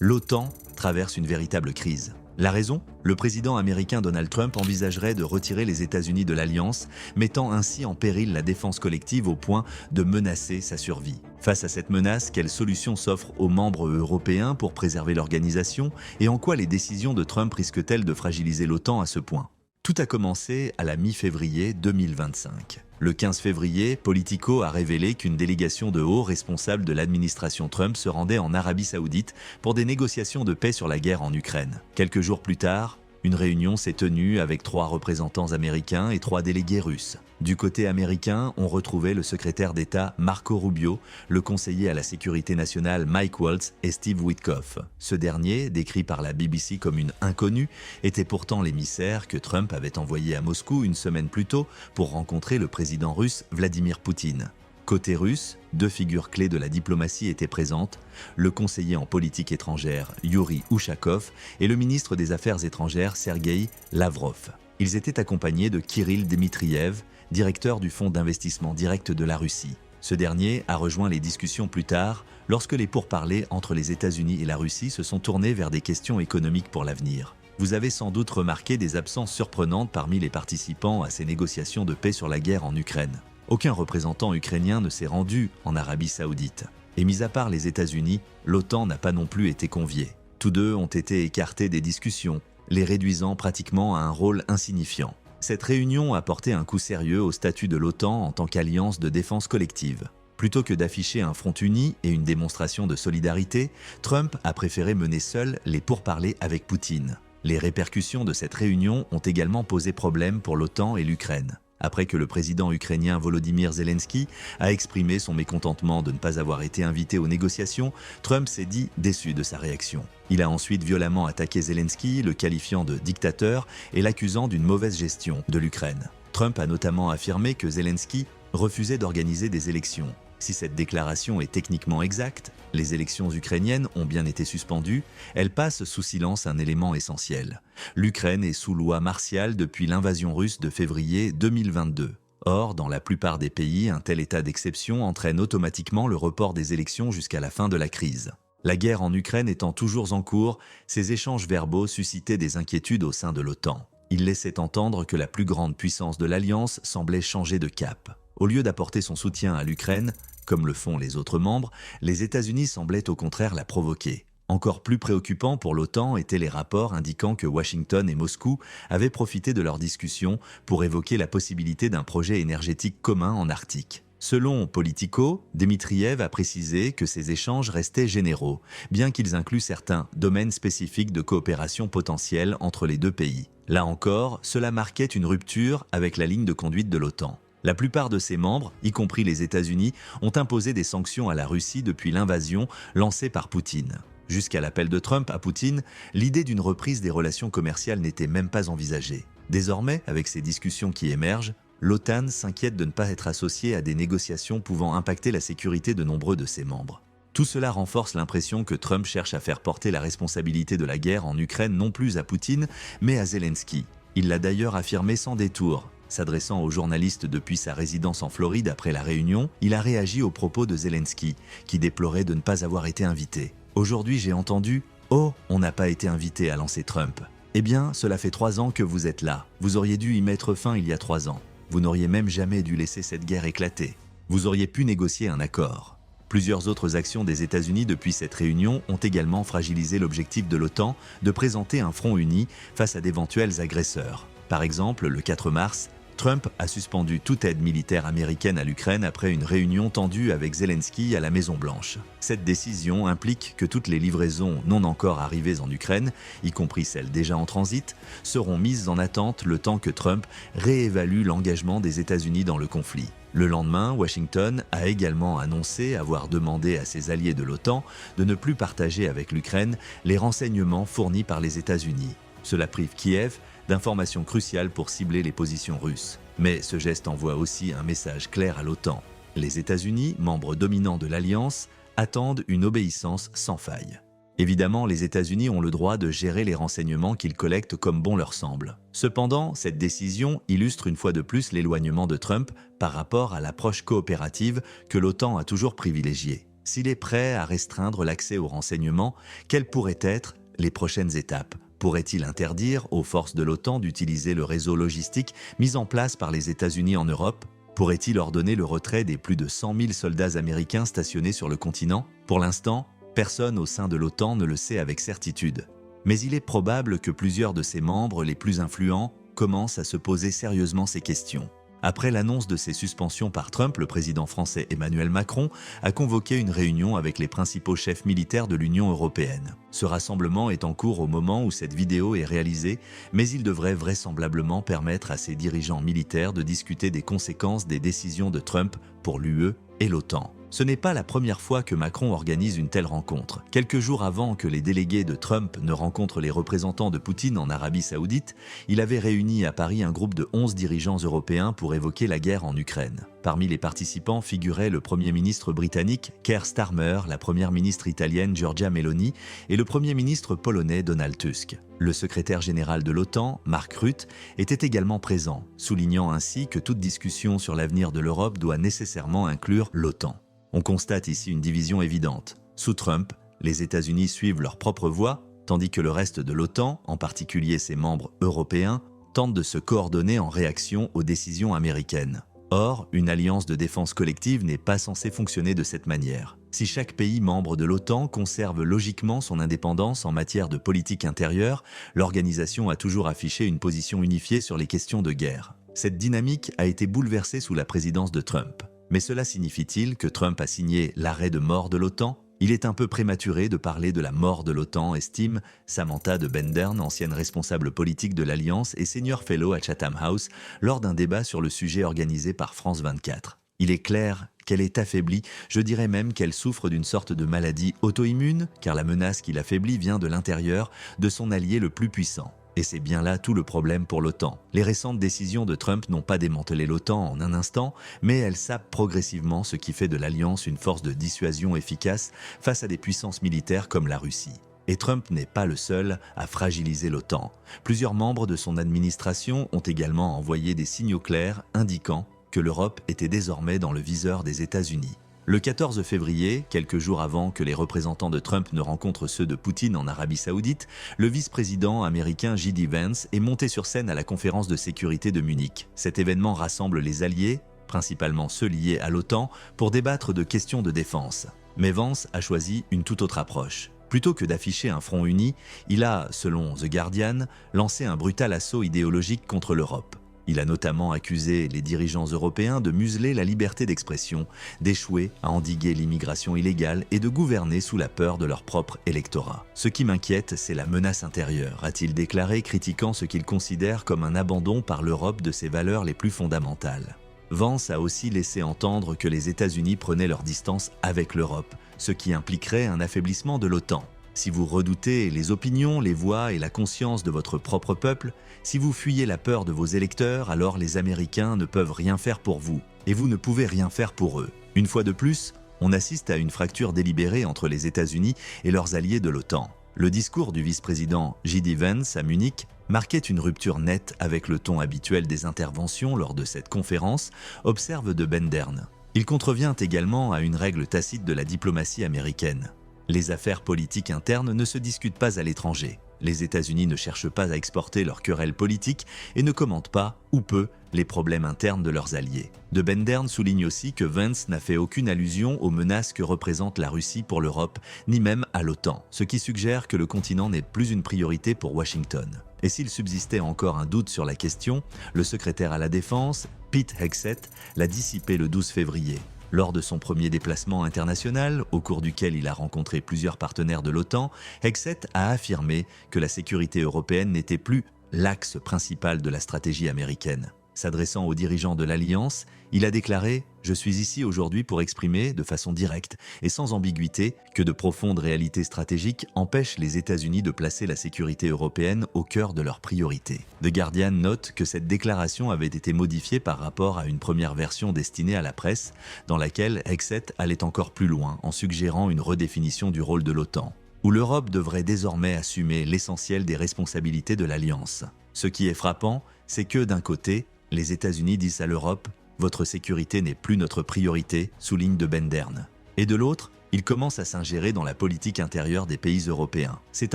L'OTAN traverse une véritable crise. La raison? Le président américain Donald Trump envisagerait de retirer les États-Unis de l'Alliance, mettant ainsi en péril la défense collective au point de menacer sa survie. Face à cette menace, quelles solutions s'offrent aux membres européens pour préserver l'organisation et en quoi les décisions de Trump risquent-elles de fragiliser l'OTAN à ce point? Tout a commencé à la mi-février 2025. Le 15 février, Politico a révélé qu'une délégation de hauts responsables de l'administration Trump se rendait en Arabie Saoudite pour des négociations de paix sur la guerre en Ukraine. Quelques jours plus tard, une réunion s'est tenue avec 3 représentants américains et 3 délégués russes. Du côté américain, on retrouvait le secrétaire d'État Marco Rubio, le conseiller à la sécurité nationale Mike Waltz et Steve Witkoff. Ce dernier, décrit par la BBC comme une inconnue, était pourtant l'émissaire que Trump avait envoyé à Moscou une semaine plus tôt pour rencontrer le président russe Vladimir Poutine. Côté russe, 2 figures clés de la diplomatie étaient présentes, le conseiller en politique étrangère Yuri Ushakov et le ministre des Affaires étrangères Sergueï Lavrov. Ils étaient accompagnés de Kirill Dmitriev, directeur du Fonds d'investissement direct de la Russie. Ce dernier a rejoint les discussions plus tard, lorsque les pourparlers entre les États-Unis et la Russie se sont tournés vers des questions économiques pour l'avenir. Vous avez sans doute remarqué des absences surprenantes parmi les participants à ces négociations de paix sur la guerre en Ukraine. Aucun représentant ukrainien ne s'est rendu en Arabie Saoudite. Et mis à part les États-Unis, l'OTAN n'a pas non plus été conviée. Tous deux ont été écartés des discussions, les réduisant pratiquement à un rôle insignifiant. Cette réunion a porté un coup sérieux au statut de l'OTAN en tant qu'alliance de défense collective. Plutôt que d'afficher un front uni et une démonstration de solidarité, Trump a préféré mener seul les pourparlers avec Poutine. Les répercussions de cette réunion ont également posé problème pour l'OTAN et l'Ukraine. Après que le président ukrainien Volodymyr Zelensky a exprimé son mécontentement de ne pas avoir été invité aux négociations, Trump s'est dit déçu de sa réaction. Il a ensuite violemment attaqué Zelensky, le qualifiant de dictateur et l'accusant d'une mauvaise gestion de l'Ukraine. Trump a notamment affirmé que Zelensky refusait d'organiser des élections. Si cette déclaration est techniquement exacte, les élections ukrainiennes ont bien été suspendues, elles passent sous silence un élément essentiel. L'Ukraine est sous loi martiale depuis l'invasion russe de février 2022. Or, dans la plupart des pays, un tel état d'exception entraîne automatiquement le report des élections jusqu'à la fin de la crise. La guerre en Ukraine étant toujours en cours, ces échanges verbaux suscitaient des inquiétudes au sein de l'OTAN. Ils laissaient entendre que la plus grande puissance de l'Alliance semblait changer de cap. Au lieu d'apporter son soutien à l'Ukraine, comme le font les autres membres, les États-Unis semblaient au contraire la provoquer. Encore plus préoccupant pour l'OTAN étaient les rapports indiquant que Washington et Moscou avaient profité de leurs discussions pour évoquer la possibilité d'un projet énergétique commun en Arctique. Selon Politico, Dmitriev a précisé que ces échanges restaient généraux, bien qu'ils incluent certains domaines spécifiques de coopération potentielle entre les deux pays. Là encore, cela marquait une rupture avec la ligne de conduite de l'OTAN. La plupart de ses membres, y compris les États-Unis, ont imposé des sanctions à la Russie depuis l'invasion lancée par Poutine. Jusqu'à l'appel de Trump à Poutine, l'idée d'une reprise des relations commerciales n'était même pas envisagée. Désormais, avec ces discussions qui émergent, l'OTAN s'inquiète de ne pas être associée à des négociations pouvant impacter la sécurité de nombreux de ses membres. Tout cela renforce l'impression que Trump cherche à faire porter la responsabilité de la guerre en Ukraine non plus à Poutine, mais à Zelensky. Il l'a d'ailleurs affirmé sans détour. S'adressant aux journalistes depuis sa résidence en Floride après la réunion, il a réagi aux propos de Zelensky, qui déplorait de ne pas avoir été invité. « Aujourd'hui, j'ai entendu « Oh, on n'a pas été invité » à lancer Trump. Eh bien, cela fait 3 ans que vous êtes là. Vous auriez dû y mettre fin il y a 3 ans. Vous n'auriez même jamais dû laisser cette guerre éclater. Vous auriez pu négocier un accord. » Plusieurs autres actions des États-Unis depuis cette réunion ont également fragilisé l'objectif de l'OTAN de présenter un front uni face à d'éventuels agresseurs. Par exemple, le 4 mars, Trump a suspendu toute aide militaire américaine à l'Ukraine après une réunion tendue avec Zelensky à la Maison-Blanche. Cette décision implique que toutes les livraisons non encore arrivées en Ukraine, y compris celles déjà en transit, seront mises en attente le temps que Trump réévalue l'engagement des États-Unis dans le conflit. Le lendemain, Washington a également annoncé avoir demandé à ses alliés de l'OTAN de ne plus partager avec l'Ukraine les renseignements fournis par les États-Unis. Cela prive Kiev d'informations cruciales pour cibler les positions russes. Mais ce geste envoie aussi un message clair à l'OTAN. Les États-Unis, membres dominants de l'Alliance, attendent une obéissance sans faille. Évidemment, les États-Unis ont le droit de gérer les renseignements qu'ils collectent comme bon leur semble. Cependant, cette décision illustre une fois de plus l'éloignement de Trump par rapport à l'approche coopérative que l'OTAN a toujours privilégiée. S'il est prêt à restreindre l'accès aux renseignements, quelles pourraient être les prochaines étapes? Pourrait-il interdire aux forces de l'OTAN d'utiliser le réseau logistique mis en place par les États-Unis en Europe? Pourrait-il ordonner le retrait des plus de 100 000 soldats américains stationnés sur le continent? Pour l'instant, personne au sein de l'OTAN ne le sait avec certitude. Mais il est probable que plusieurs de ses membres les plus influents commencent à se poser sérieusement ces questions. Après l'annonce de ces suspensions par Trump, le président français Emmanuel Macron a convoqué une réunion avec les principaux chefs militaires de l'Union européenne. Ce rassemblement est en cours au moment où cette vidéo est réalisée, mais il devrait vraisemblablement permettre à ces dirigeants militaires de discuter des conséquences des décisions de Trump pour l'UE et l'OTAN. Ce n'est pas la première fois que Macron organise une telle rencontre. Quelques jours avant que les délégués de Trump ne rencontrent les représentants de Poutine en Arabie Saoudite, il avait réuni à Paris un groupe de 11 dirigeants européens pour évoquer la guerre en Ukraine. Parmi les participants figuraient le Premier ministre britannique Keir Starmer, la Première ministre italienne Giorgia Meloni et le Premier ministre polonais Donald Tusk. Le secrétaire général de l'OTAN, Mark Rutte, était également présent, soulignant ainsi que toute discussion sur l'avenir de l'Europe doit nécessairement inclure l'OTAN. On constate ici une division évidente. Sous Trump, les États-Unis suivent leur propre voie, tandis que le reste de l'OTAN, en particulier ses membres européens, tente de se coordonner en réaction aux décisions américaines. Or, une alliance de défense collective n'est pas censée fonctionner de cette manière. Si chaque pays membre de l'OTAN conserve logiquement son indépendance en matière de politique intérieure, l'organisation a toujours affiché une position unifiée sur les questions de guerre. Cette dynamique a été bouleversée sous la présidence de Trump. Mais cela signifie-t-il que Trump a signé l'arrêt de mort de l'OTAN? Il est un peu prématuré de parler de la mort de l'OTAN, estime Samantha de Bendern, ancienne responsable politique de l'Alliance et senior fellow à Chatham House, lors d'un débat sur le sujet organisé par France 24. Il est clair qu'elle est affaiblie, je dirais même qu'elle souffre d'une sorte de maladie auto-immune, car la menace qui l'affaiblit vient de l'intérieur, de son allié le plus puissant. Et c'est bien là tout le problème pour l'OTAN. Les récentes décisions de Trump n'ont pas démantelé l'OTAN en un instant, mais elles sapent progressivement ce qui fait de l'Alliance une force de dissuasion efficace face à des puissances militaires comme la Russie. Et Trump n'est pas le seul à fragiliser l'OTAN. Plusieurs membres de son administration ont également envoyé des signaux clairs indiquant que l'Europe était désormais dans le viseur des États-Unis. Le 14 février, quelques jours avant que les représentants de Trump ne rencontrent ceux de Poutine en Arabie Saoudite, le vice-président américain J.D. Vance est monté sur scène à la conférence de sécurité de Munich. Cet événement rassemble les alliés, principalement ceux liés à l'OTAN, pour débattre de questions de défense. Mais Vance a choisi une toute autre approche. Plutôt que d'afficher un front uni, il a, selon The Guardian, lancé un brutal assaut idéologique contre l'Europe. Il a notamment accusé les dirigeants européens de museler la liberté d'expression, d'échouer à endiguer l'immigration illégale et de gouverner sous la peur de leur propre électorat. Ce qui m'inquiète, c'est la menace intérieure, a-t-il déclaré, critiquant ce qu'il considère comme un abandon par l'Europe de ses valeurs les plus fondamentales. Vance a aussi laissé entendre que les États-Unis prenaient leur distance avec l'Europe, ce qui impliquerait un affaiblissement de l'OTAN. Si vous redoutez les opinions, les voix et la conscience de votre propre peuple, si vous fuyez la peur de vos électeurs, alors les Américains ne peuvent rien faire pour vous, et vous ne pouvez rien faire pour eux. Une fois de plus, on assiste à une fracture délibérée entre les États-Unis et leurs alliés de l'OTAN. Le discours du vice-président J.D. Vance à Munich marquait une rupture nette avec le ton habituel des interventions lors de cette conférence, observe de Bendern. Il contrevient également à une règle tacite de la diplomatie américaine. Les affaires politiques internes ne se discutent pas à l'étranger. Les États-Unis ne cherchent pas à exporter leurs querelles politiques et ne commentent pas, ou peu, les problèmes internes de leurs alliés. De Bendern souligne aussi que Vance n'a fait aucune allusion aux menaces que représente la Russie pour l'Europe, ni même à l'OTAN, ce qui suggère que le continent n'est plus une priorité pour Washington. Et s'il subsistait encore un doute sur la question, le secrétaire à la Défense, Pete Hegseth, l'a dissipé le 12 février. Lors de son premier déplacement international, au cours duquel il a rencontré plusieurs partenaires de l'OTAN, Hegseth a affirmé que la sécurité européenne n'était plus l'axe principal de la stratégie américaine. S'adressant aux dirigeants de l'Alliance, il a déclaré « Je suis ici aujourd'hui pour exprimer de façon directe et sans ambiguïté que de profondes réalités stratégiques empêchent les États-Unis de placer la sécurité européenne au cœur de leurs priorités. » The Guardian note que cette déclaration avait été modifiée par rapport à une première version destinée à la presse, dans laquelle Hegseth allait encore plus loin en suggérant une redéfinition du rôle de l'OTAN, où l'Europe devrait désormais assumer l'essentiel des responsabilités de l'Alliance. Ce qui est frappant, c'est que d'un côté, les États-Unis disent à l'Europe « Votre sécurité n'est plus notre priorité », souligne de Bendern. Et de l'autre, il commence à s'ingérer dans la politique intérieure des pays européens. C'est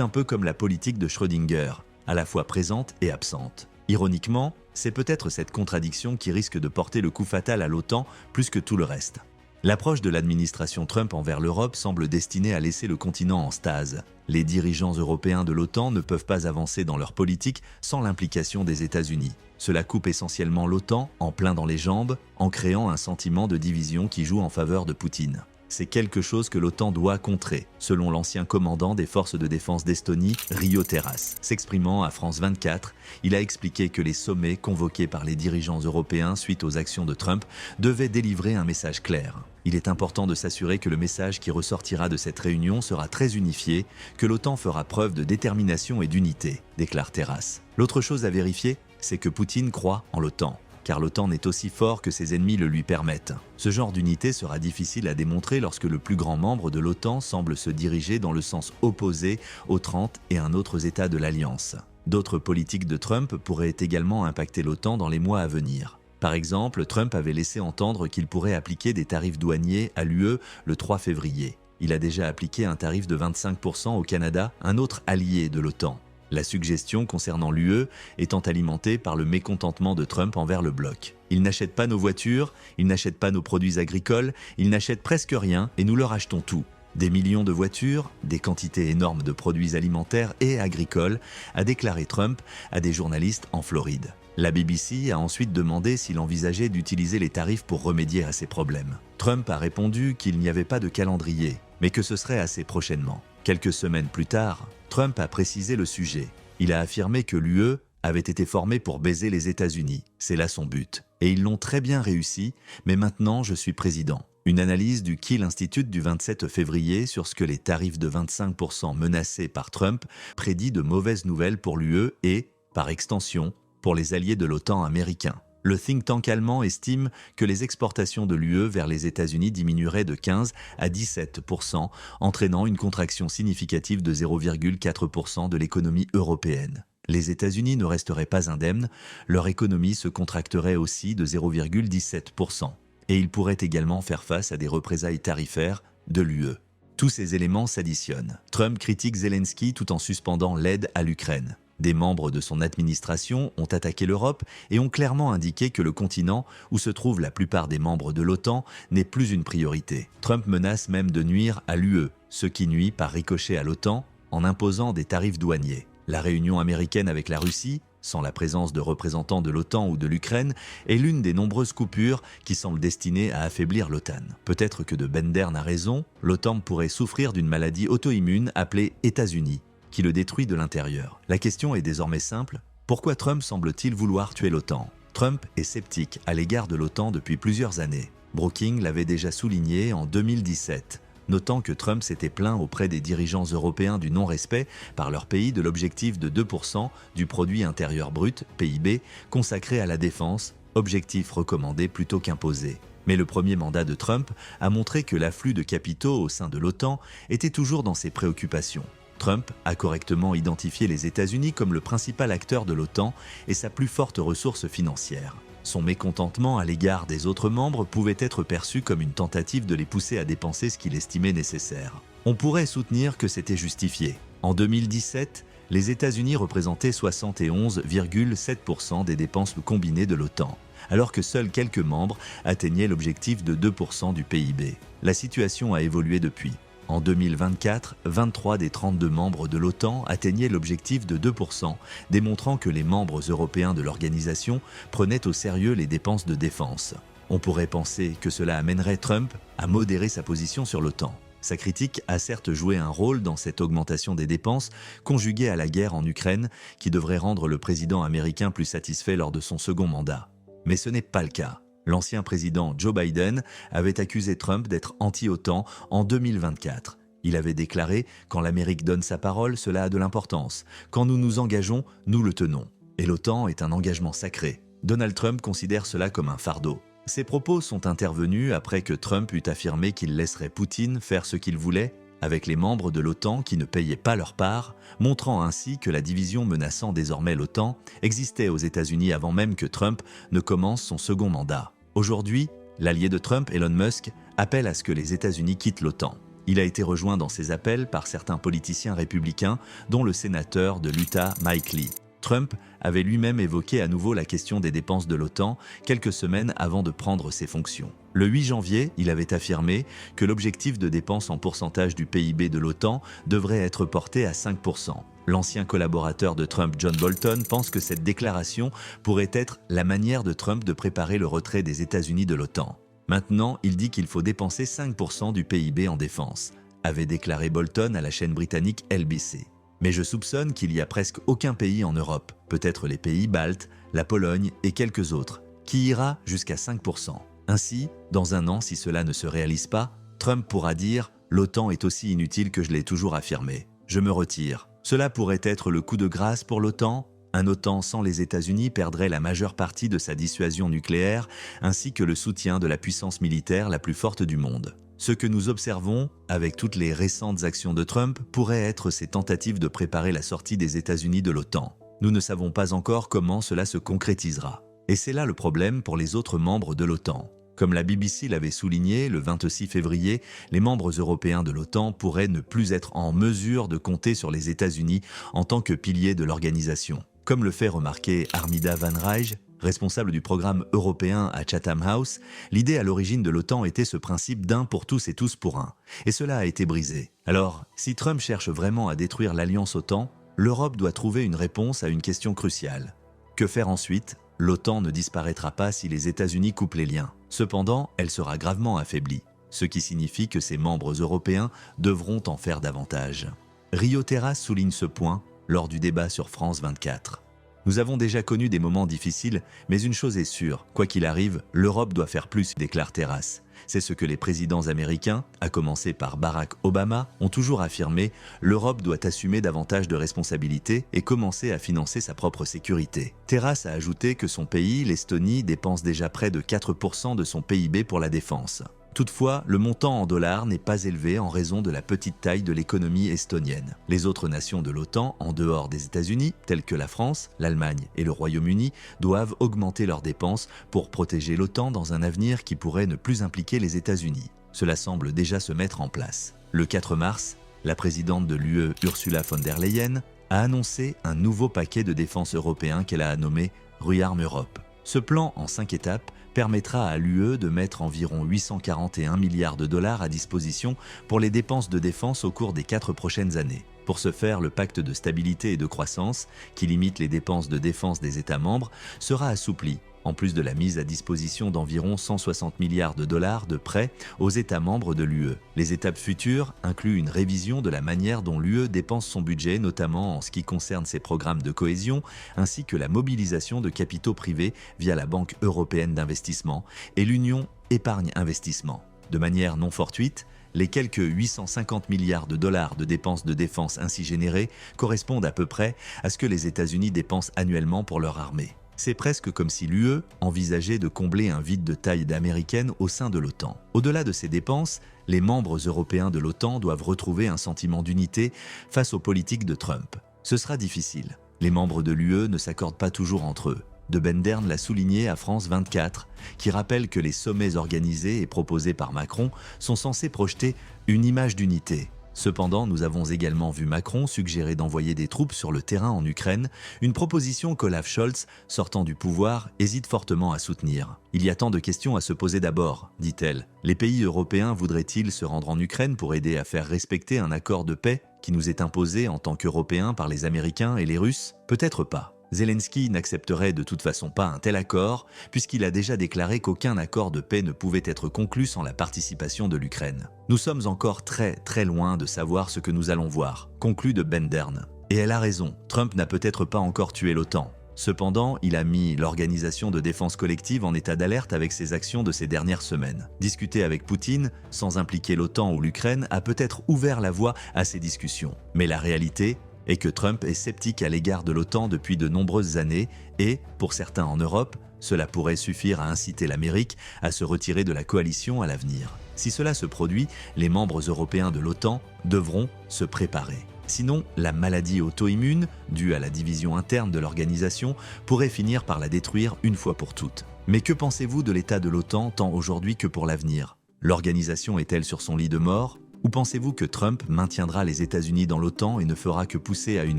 un peu comme la politique de Schrödinger, à la fois présente et absente. Ironiquement, c'est peut-être cette contradiction qui risque de porter le coup fatal à l'OTAN plus que tout le reste. L'approche de l'administration Trump envers l'Europe semble destinée à laisser le continent en stase. Les dirigeants européens de l'OTAN ne peuvent pas avancer dans leur politique sans l'implication des États-Unis. Cela coupe essentiellement l'OTAN en plein dans les jambes, en créant un sentiment de division qui joue en faveur de Poutine. C'est quelque chose que l'OTAN doit contrer, selon l'ancien commandant des forces de défense d'Estonie, Rio Terras. S'exprimant à France 24, il a expliqué que les sommets convoqués par les dirigeants européens suite aux actions de Trump devaient délivrer un message clair. Il est important de s'assurer que le message qui ressortira de cette réunion sera très unifié, que l'OTAN fera preuve de détermination et d'unité, déclare Terras. L'autre chose à vérifier, c'est que Poutine croit en l'OTAN, car l'OTAN n'est aussi fort que ses ennemis le lui permettent. Ce genre d'unité sera difficile à démontrer lorsque le plus grand membre de l'OTAN semble se diriger dans le sens opposé aux 30 et un autres États de l'Alliance. D'autres politiques de Trump pourraient également impacter l'OTAN dans les mois à venir. Par exemple, Trump avait laissé entendre qu'il pourrait appliquer des tarifs douaniers à l'UE le 3 février. Il a déjà appliqué un tarif de 25% au Canada, un autre allié de l'OTAN. La suggestion concernant l'UE étant alimentée par le mécontentement de Trump envers le bloc. Ils n'achètent pas nos voitures, ils n'achètent pas nos produits agricoles, ils n'achètent presque rien et nous leur achetons tout. Des millions de voitures, des quantités énormes de produits alimentaires et agricoles, a déclaré Trump à des journalistes en Floride. La BBC a ensuite demandé s'il envisageait d'utiliser les tarifs pour remédier à ces problèmes. Trump a répondu qu'il n'y avait pas de calendrier, mais que ce serait assez prochainement. Quelques semaines plus tard, Trump a précisé le sujet. Il a affirmé que l'UE avait été formée pour baiser les États-Unis. C'est là son but. Et ils l'ont très bien réussi, mais maintenant je suis président. Une analyse du Kiel Institute du 27 février sur ce que les tarifs de 25% menacés par Trump prédit de mauvaises nouvelles pour l'UE et, par extension, pour les alliés de l'OTAN américains. Le think tank allemand estime que les exportations de l'UE vers les États-Unis diminueraient de 15 à 17%, entraînant une contraction significative de 0,4% de l'économie européenne. Les États-Unis ne resteraient pas indemnes, leur économie se contracterait aussi de 0,17%. Et ils pourraient également faire face à des représailles tarifaires de l'UE. Tous ces éléments s'additionnent. Trump critique Zelensky tout en suspendant l'aide à l'Ukraine. Des membres de son administration ont attaqué l'Europe et ont clairement indiqué que le continent, où se trouvent la plupart des membres de l'OTAN, n'est plus une priorité. Trump menace même de nuire à l'UE, ce qui nuit par ricochet à l'OTAN en imposant des tarifs douaniers. La réunion américaine avec la Russie, sans la présence de représentants de l'OTAN ou de l'Ukraine, est l'une des nombreuses coupures qui semblent destinées à affaiblir l'OTAN. Peut-être que de Bendern a raison, l'OTAN pourrait souffrir d'une maladie auto-immune appelée États-Unis, qui le détruit de l'intérieur. La question est désormais simple, pourquoi Trump semble-t-il vouloir tuer l'OTAN ? Trump est sceptique à l'égard de l'OTAN depuis plusieurs années. Brookings l'avait déjà souligné en 2017, notant que Trump s'était plaint auprès des dirigeants européens du non-respect par leur pays de l'objectif de 2% du produit intérieur brut, PIB, consacré à la défense, objectif recommandé plutôt qu'imposé. Mais le premier mandat de Trump a montré que l'afflux de capitaux au sein de l'OTAN était toujours dans ses préoccupations. Trump a correctement identifié les États-Unis comme le principal acteur de l'OTAN et sa plus forte ressource financière. Son mécontentement à l'égard des autres membres pouvait être perçu comme une tentative de les pousser à dépenser ce qu'il estimait nécessaire. On pourrait soutenir que c'était justifié. En 2017, les États-Unis représentaient 71,7% des dépenses combinées de l'OTAN, alors que seuls quelques membres atteignaient l'objectif de 2% du PIB. La situation a évolué depuis. En 2024, 23 des 32 membres de l'OTAN atteignaient l'objectif de 2%, démontrant que les membres européens de l'organisation prenaient au sérieux les dépenses de défense. On pourrait penser que cela amènerait Trump à modérer sa position sur l'OTAN. Sa critique a certes joué un rôle dans cette augmentation des dépenses, conjuguée à la guerre en Ukraine, qui devrait rendre le président américain plus satisfait lors de son second mandat. Mais ce n'est pas le cas. L'ancien président Joe Biden avait accusé Trump d'être anti-OTAN en 2024. Il avait déclaré « Quand l'Amérique donne sa parole, cela a de l'importance. Quand nous nous engageons, nous le tenons. Et l'OTAN est un engagement sacré. » Donald Trump considère cela comme un fardeau. Ces propos sont intervenus après que Trump eut affirmé qu'il laisserait Poutine faire ce qu'il voulait avec les membres de l'OTAN qui ne payaient pas leur part, montrant ainsi que la division menaçant désormais l'OTAN existait aux États-Unis avant même que Trump ne commence son second mandat. Aujourd'hui, l'allié de Trump, Elon Musk, appelle à ce que les États-Unis quittent l'OTAN. Il a été rejoint dans ses appels par certains politiciens républicains, dont le sénateur de l'Utah Mike Lee. Trump avait lui-même évoqué à nouveau la question des dépenses de l'OTAN quelques semaines avant de prendre ses fonctions. Le 8 janvier, il avait affirmé que l'objectif de dépenses en pourcentage du PIB de l'OTAN devrait être porté à 5%. L'ancien collaborateur de Trump, John Bolton, pense que cette déclaration pourrait être la manière de Trump de préparer le retrait des États-Unis de l'OTAN. Maintenant, il dit qu'il faut dépenser 5% du PIB en défense, avait déclaré Bolton à la chaîne britannique LBC. Mais je soupçonne qu'il y a presque aucun pays en Europe, peut-être les pays baltes, la Pologne et quelques autres, qui ira jusqu'à 5%. Ainsi, dans un an, si cela ne se réalise pas, Trump pourra dire « l'OTAN est aussi inutile que je l'ai toujours affirmé. Je me retire ». Cela pourrait être le coup de grâce pour l'OTAN. Un OTAN sans les États-Unis perdrait la majeure partie de sa dissuasion nucléaire, ainsi que le soutien de la puissance militaire la plus forte du monde. Ce que nous observons, avec toutes les récentes actions de Trump, pourrait être ses tentatives de préparer la sortie des États-Unis de l'OTAN. Nous ne savons pas encore comment cela se concrétisera. Et c'est là le problème pour les autres membres de l'OTAN. Comme la BBC l'avait souligné le 26 février, les membres européens de l'OTAN pourraient ne plus être en mesure de compter sur les États-Unis en tant que pilier de l'organisation. Comme le fait remarquer Armida Van Rij, responsable du programme européen à Chatham House, l'idée à l'origine de l'OTAN était ce principe d'un pour tous et tous pour un. Et cela a été brisé. Alors, si Trump cherche vraiment à détruire l'alliance OTAN, l'Europe doit trouver une réponse à une question cruciale. Que faire ensuite ? L'OTAN ne disparaîtra pas si les États-Unis coupent les liens. Cependant, elle sera gravement affaiblie, ce qui signifie que ses membres européens devront en faire davantage. Rio Terras souligne ce point lors du débat sur France 24. Nous avons déjà connu des moments difficiles, mais une chose est sûre, quoi qu'il arrive, l'Europe doit faire plus, déclare Terras. C'est ce que les présidents américains, à commencer par Barack Obama, ont toujours affirmé, l'Europe doit assumer davantage de responsabilités et commencer à financer sa propre sécurité. Terras a ajouté que son pays, l'Estonie, dépense déjà près de 4% de son PIB pour la défense. Toutefois, le montant en dollars n'est pas élevé en raison de la petite taille de l'économie estonienne. Les autres nations de l'OTAN, en dehors des États-Unis, telles que la France, l'Allemagne et le Royaume-Uni, doivent augmenter leurs dépenses pour protéger l'OTAN dans un avenir qui pourrait ne plus impliquer les États-Unis. Cela semble déjà se mettre en place. Le 4 mars, la présidente de l'UE, Ursula von der Leyen, a annoncé un nouveau paquet de défense européen qu'elle a nommé ReArm Europe. Ce plan en 5 étapes permettra à l'UE de mettre environ 841 milliards de dollars à disposition pour les dépenses de défense au cours des 4 prochaines années. Pour ce faire, le pacte de stabilité et de croissance, qui limite les dépenses de défense des États membres, sera assoupli, en plus de la mise à disposition d'environ 160 milliards de dollars de prêts aux États membres de l'UE. Les étapes futures incluent une révision de la manière dont l'UE dépense son budget, notamment en ce qui concerne ses programmes de cohésion, ainsi que la mobilisation de capitaux privés via la Banque européenne d'investissement et l'Union épargne-investissement. De manière non fortuite, les quelques 850 milliards de dollars de dépenses de défense ainsi générées correspondent à peu près à ce que les États-Unis dépensent annuellement pour leur armée. C'est presque comme si l'UE envisageait de combler un vide de taille américaine au sein de l'OTAN. Au-delà de ces dépenses, les membres européens de l'OTAN doivent retrouver un sentiment d'unité face aux politiques de Trump. Ce sera difficile. Les membres de l'UE ne s'accordent pas toujours entre eux. De Bendern l'a souligné à France 24, qui rappelle que les sommets organisés et proposés par Macron sont censés projeter une image d'unité. Cependant, nous avons également vu Macron suggérer d'envoyer des troupes sur le terrain en Ukraine, une proposition qu'Olaf Scholz, sortant du pouvoir, hésite fortement à soutenir. Il y a tant de questions à se poser d'abord, dit-elle. Les pays européens voudraient-ils se rendre en Ukraine pour aider à faire respecter un accord de paix qui nous est imposé en tant qu'Européens par les Américains et les Russes? Peut-être pas. Zelensky n'accepterait de toute façon pas un tel accord, puisqu'il a déjà déclaré qu'aucun accord de paix ne pouvait être conclu sans la participation de l'Ukraine. Nous sommes encore très loin de savoir ce que nous allons voir, conclut de Bendern. Et elle a raison, Trump n'a peut-être pas encore tué l'OTAN. Cependant, il a mis l'Organisation de défense collective en état d'alerte avec ses actions de ces dernières semaines. Discuter avec Poutine, sans impliquer l'OTAN ou l'Ukraine, a peut-être ouvert la voie à ces discussions. Mais la réalité est que Trump est sceptique à l'égard de l'OTAN depuis de nombreuses années et, pour certains en Europe, cela pourrait suffire à inciter l'Amérique à se retirer de la coalition à l'avenir. Si cela se produit, les membres européens de l'OTAN devront se préparer. Sinon, la maladie auto-immune, due à la division interne de l'organisation, pourrait finir par la détruire une fois pour toutes. Mais que pensez-vous de l'état de l'OTAN tant aujourd'hui que pour l'avenir? L'organisation est-elle sur son lit de mort? Ou pensez-vous que Trump maintiendra les États-Unis dans l'OTAN et ne fera que pousser à une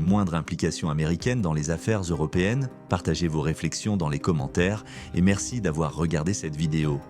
moindre implication américaine dans les affaires européennes? Partagez vos réflexions dans les commentaires et merci d'avoir regardé cette vidéo.